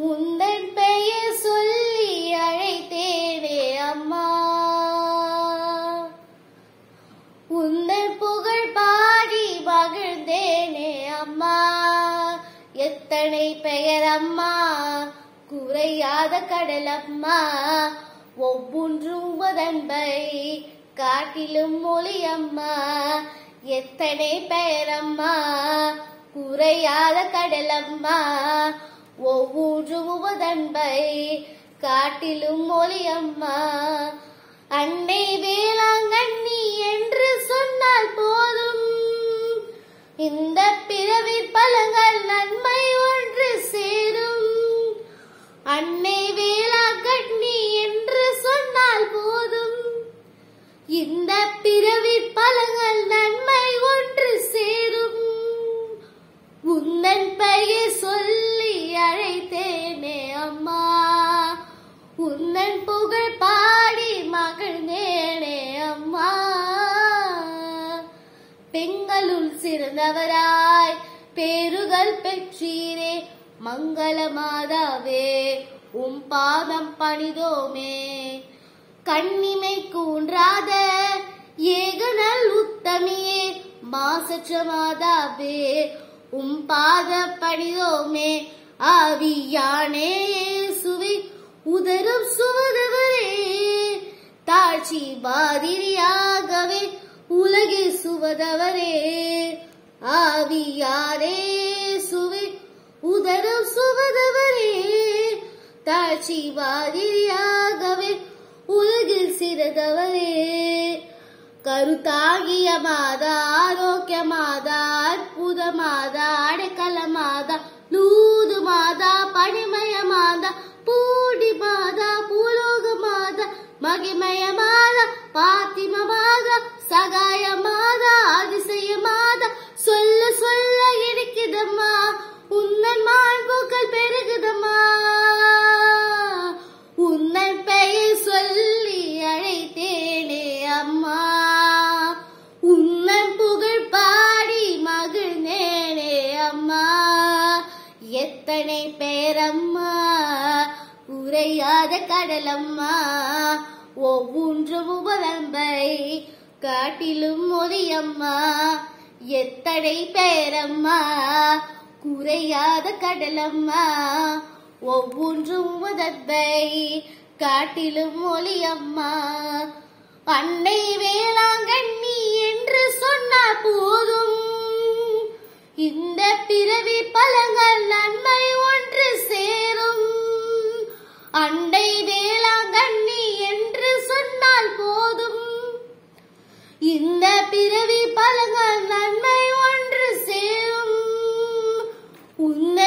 உந்தன் பெயர் சொல்லி அழைத்தேனே அம்மா, உந்தன் புகழ் பாடி மகிழ்ந்தேனே அம்மா. எத்தனை பெயர் அம்மா, குறையாத கடல் அம்மா, ஒவ்வொன்றும் உமதன்பை காட்டிலும் மொழி அம்மா. எத்தனை பெயர் அம்மா, குறையாத கடல் அம்மா, ஒவ்வொன்றும் உமதன்பை காட்டிலும் மொழி அம்மா. அன்னை வேளாங்கண்ணி என்று சொன்னால் போதும், இந்த பிறவி பலங்கள் நன்மை ஒன்று சேரும். அன்னை வேளாங்கண்ணி என்று சொன்னால் போதும், இந்த பிறவி பலங்கள் நன்மை ஒன்று சேரும். உந்தன் பெயர் சொல்லி அழைத்தேனே அம்மா, உந்தன் புகழ் பாடி மகிழ்ந்தேனே அம்மா. பெண்களுள் சிறந்தவராய் பேறுகள் பெற்றீரே, மங்கள மாதாவே உம் பாதம் பணிதோமே. கண்ணிமை கூன்றாத ஏகனல் உத்தமியே, மாசற்ற மாதாவே உம் பாத பணிதோமே. ஆவியானே இயேசுவே உதரும் சுமந்தவரே, தாழ்ச்சி மாதிரியாகவே உலகில் சுமந்தவரே. ஆவியானே இயேசுவே உதரும் சுமந்தவரே, தாழ்ச்சி மாதிரியாகவே உலகில் சிறந்தவரே. கருத்தாகிய மாதா, ஆரோக்கிய மாதா, அற்புத மாதா, அடைக்கல மாதா, லூது மாதா, பணிமய மாதா, பூடி மாதா, பூலோக மாதா, மகிமய மாதா, பாத்திம மாதா, சகாய மாதா, அதிசய மாதா, சொல்ல சொல்ல இருக்குதம்மா, உன்னன் மாண்புகள் பெருகுதம்மா. உன்னன் பெயர் சொல்லி அழைத்தேனே அம்மா, உன்னன் புகழ் பாடி மகிழ்ந்தேனே அம்மா. எத்தனை பேரம்மா, குறையாத கடலம்மா, ஒவ்வொன்றும் உமதன்பை காட்டிலும் மொழியம்மா. எத்தனை பேரம்மா, குறையாத கடலம்மா, ஒவ்வொன்றும் உமதன்பை காட்டிலும் மொழியம்மா. அன்னை வேளாங்கண்ணி என்று சொன்னால் போதும், இந்த பிறவி பலங்கள் நன்மை ஒன்று சேரும். அன்னை வேளாங்கண்ணி என்று சொன்னால் போதும், இந்த பிறவி பலங்கள் நன்மை ஒன்று சேரும். உன்ன